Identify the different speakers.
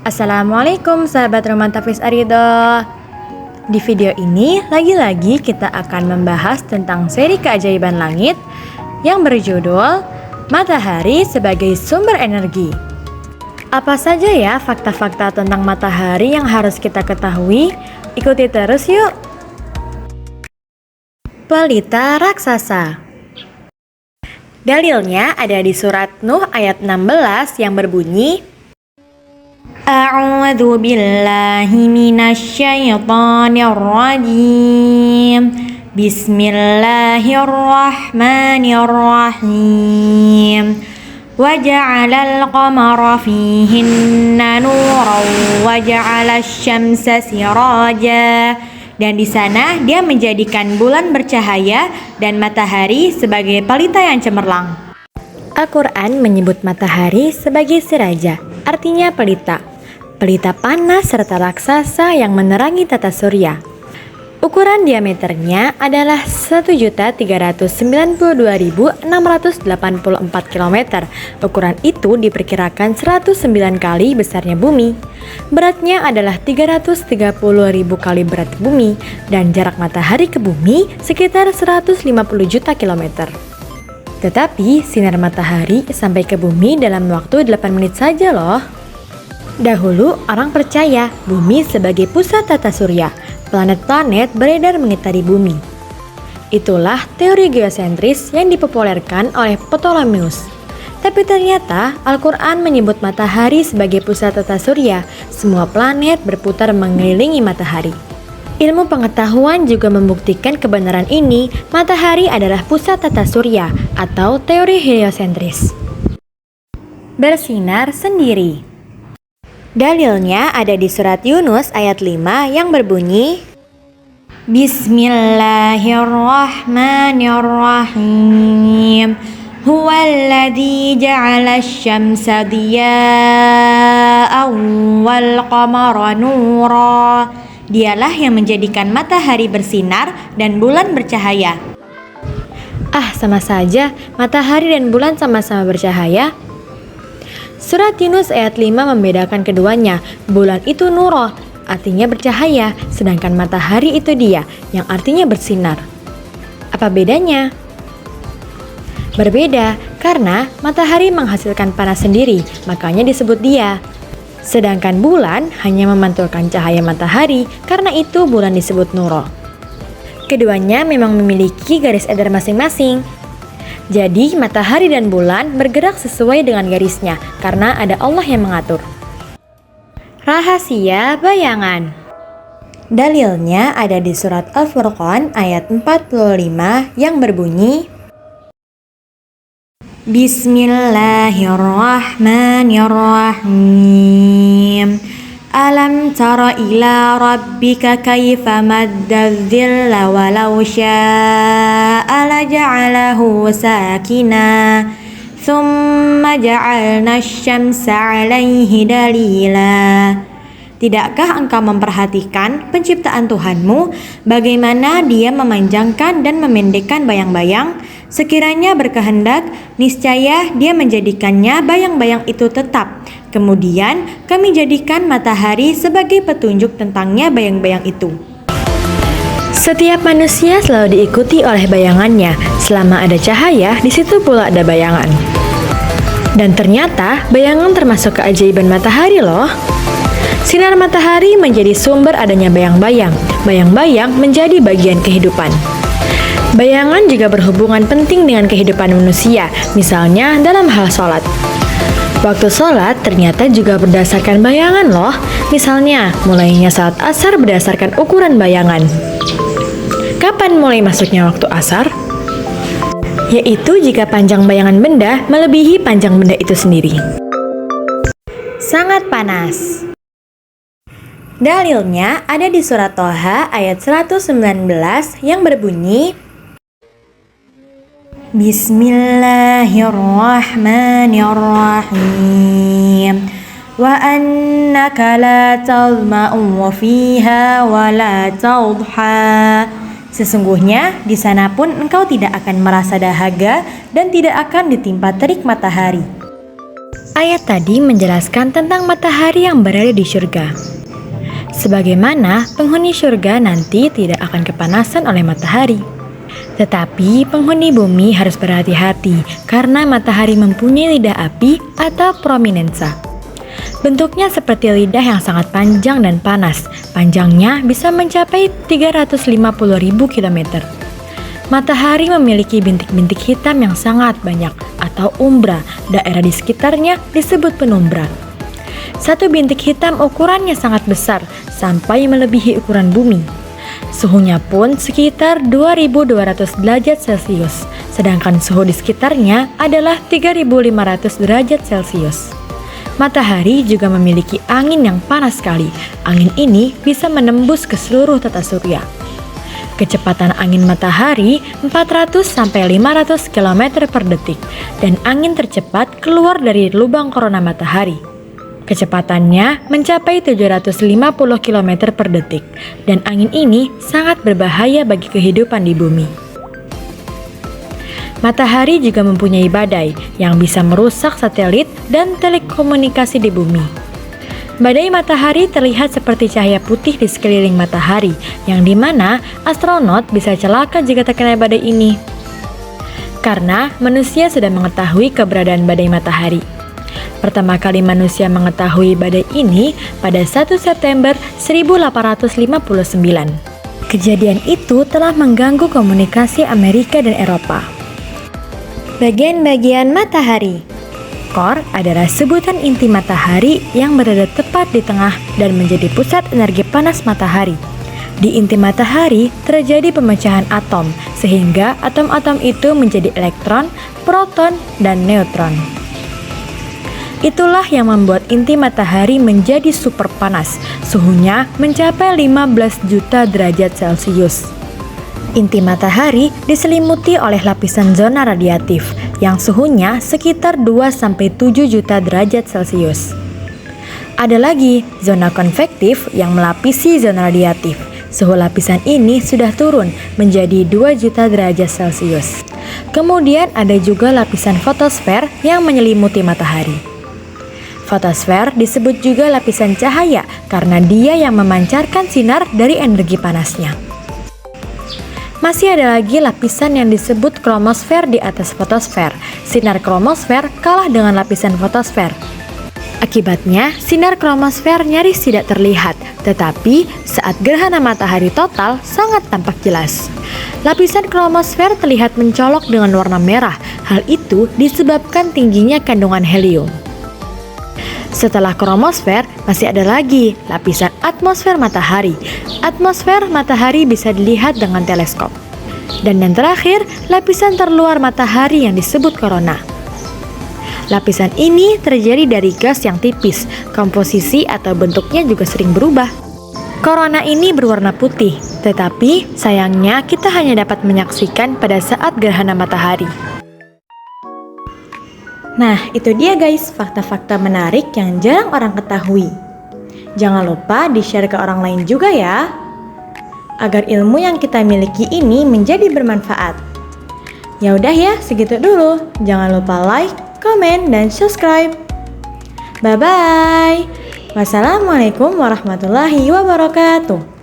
Speaker 1: Assalamualaikum sahabat Roman Tafis Arido. Di video ini lagi-lagi kita akan membahas tentang seri keajaiban langit yang berjudul Matahari sebagai sumber energi. Apa saja ya fakta-fakta tentang matahari yang harus kita ketahui? Ikuti terus yuk. Pelita raksasa. Dalilnya ada di surat Nuh ayat 16 yang berbunyi A'udzu billahi minasyaitonir rajim. Bismillahirrahmanirrahim. Wa ja'alal qamara fihinna nuran wa ja'alasy syamsa siraja. Dan di sana dia menjadikan bulan bercahaya dan matahari sebagai pelita yang cemerlang. Al-Quran menyebut matahari sebagai siraja, artinya pelita. Pelita panas serta raksasa yang menerangi tata surya. Ukuran diameternya adalah 1.392.684 km. Ukuran itu diperkirakan 109 kali besarnya bumi. Beratnya adalah 330.000 kali berat bumi dan jarak matahari ke bumi sekitar 150 juta kilometer. Tetapi sinar matahari sampai ke bumi dalam waktu 8 menit saja loh. Dahulu orang percaya bumi sebagai pusat tata surya. Planet-planet beredar mengitari bumi. Itulah teori geosentris yang dipopulerkan oleh Ptolemeus. Tapi ternyata Al-Quran menyebut matahari sebagai pusat tata surya. Semua planet berputar mengelilingi matahari. Ilmu pengetahuan juga membuktikan kebenaran ini. Matahari adalah pusat tata surya atau teori heliosentris. Bersinar sendiri. Dalilnya ada di surat Yunus ayat 5 yang berbunyi Bismillahirrahmanirrahim. Huwallazi ja'alasy syamsa diya'an wal qamara nura. Dialah yang menjadikan matahari bersinar dan bulan bercahaya. Sama saja, matahari dan bulan sama-sama bercahaya. Surat Yunus ayat 5 membedakan keduanya. Bulan itu nuro, artinya bercahaya, sedangkan matahari itu dia, yang artinya bersinar. Apa bedanya? Berbeda, karena matahari menghasilkan panas sendiri, makanya disebut dia. Sedangkan bulan hanya memantulkan cahaya matahari, karena itu bulan disebut nuro. Keduanya memang memiliki garis edar masing-masing. Jadi matahari dan bulan bergerak sesuai dengan garisnya karena ada Allah yang mengatur. Rahasia bayangan. Dalilnya ada di surat Al-Furqan ayat 45 yang berbunyi Bismillahirrahmanirrahim. Alam tara ila rabbika kaifa maddadzilla walau sya'a laja'alahu sakina thumma ja'alna asy-syamsa 'alaihi dalila. Tidakkah engkau memperhatikan penciptaan Tuhanmu, bagaimana Dia memanjangkan dan memendekkan bayang-bayang? Sekiranya berkehendak, niscaya Dia menjadikannya bayang-bayang itu tetap. Kemudian kami jadikan matahari sebagai petunjuk tentangnya bayang-bayang itu. Setiap manusia selalu diikuti oleh bayangannya. Selama ada cahaya, di situ pula ada bayangan. Dan ternyata bayangan termasuk keajaiban matahari loh. Sinar matahari menjadi sumber adanya bayang-bayang. Bayang-bayang menjadi bagian kehidupan. Bayangan juga berhubungan penting dengan kehidupan manusia, misalnya dalam hal sholat. Waktu sholat ternyata juga berdasarkan bayangan loh. Misalnya, mulainya saat asar berdasarkan ukuran bayangan. Kapan mulai masuknya waktu asar? Yaitu jika panjang bayangan benda melebihi panjang benda itu sendiri. Sangat panas. Dalilnya ada di surat Toha ayat 119 yang berbunyi Bismillahirrahmanirrahim. Wa annaka la tazma'u fiha wa la tadha. Sesungguhnya di sana pun engkau tidak akan merasa dahaga dan tidak akan ditimpa terik matahari. Ayat tadi menjelaskan tentang matahari yang berada di surga. Sebagaimana penghuni surga nanti tidak akan kepanasan oleh matahari. Tetapi penghuni bumi harus berhati-hati karena matahari mempunyai lidah api atau prominensa. Bentuknya seperti lidah yang sangat panjang dan panas. Panjangnya bisa mencapai 350.000 km. Matahari memiliki bintik-bintik hitam yang sangat banyak atau umbra. Daerah di sekitarnya disebut penumbra. Satu bintik hitam ukurannya sangat besar sampai melebihi ukuran bumi. Suhunya pun sekitar 2200 derajat Celcius, sedangkan suhu di sekitarnya adalah 3500 derajat Celcius. Matahari juga memiliki angin yang panas sekali. Angin ini bisa menembus ke seluruh tata surya. Kecepatan angin matahari 400-500 km per detik dan angin tercepat keluar dari lubang korona matahari. Kecepatannya mencapai 750 km per detik dan angin ini sangat berbahaya bagi kehidupan di bumi. Matahari juga mempunyai badai yang bisa merusak satelit dan telekomunikasi di bumi. Badai matahari terlihat seperti cahaya putih di sekeliling matahari, yang dimana astronot bisa celaka jika terkena badai ini. Karena manusia sudah mengetahui keberadaan badai matahari. Pertama kali manusia mengetahui badai ini pada 1 September 1859. Kejadian itu telah mengganggu komunikasi Amerika dan Eropa. Bagian-bagian matahari. Core adalah sebutan inti matahari yang berada tepat di tengah dan menjadi pusat energi panas matahari. Di inti matahari terjadi pemecahan atom, sehingga atom-atom itu menjadi elektron, proton, dan neutron. Itulah yang membuat inti matahari menjadi super panas, suhunya mencapai 15 juta derajat Celcius. Inti matahari diselimuti oleh lapisan zona radiatif yang suhunya sekitar 2-7 juta derajat Celcius. Ada lagi zona konvektif yang melapisi zona radiatif. Suhu lapisan ini sudah turun menjadi 2 juta derajat Celcius. Kemudian ada juga lapisan fotosfer yang menyelimuti matahari. Fotosfer disebut juga lapisan cahaya karena dia yang memancarkan sinar dari energi panasnya. Masih ada lagi lapisan yang disebut kromosfer di atas fotosfer. Sinar kromosfer kalah dengan lapisan fotosfer. Akibatnya, sinar kromosfer nyaris tidak terlihat, tetapi saat gerhana matahari total sangat tampak jelas. Lapisan kromosfer terlihat mencolok dengan warna merah. Hal itu disebabkan tingginya kandungan helium. Setelah kromosfer, masih ada lagi lapisan atmosfer matahari. Atmosfer matahari bisa dilihat dengan teleskop. Dan yang terakhir, lapisan terluar matahari yang disebut korona. Lapisan ini terjadi dari gas yang tipis. Komposisi atau bentuknya juga sering berubah. Korona ini berwarna putih, tetapi sayangnya kita hanya dapat menyaksikan pada saat gerhana matahari. Nah, itu dia guys, fakta-fakta menarik yang jarang orang ketahui. Jangan lupa di-share ke orang lain juga ya, agar ilmu yang kita miliki ini menjadi bermanfaat. Ya udah ya, segitu dulu. Jangan lupa like, komen, dan subscribe. Bye-bye. Wassalamualaikum warahmatullahi wabarakatuh.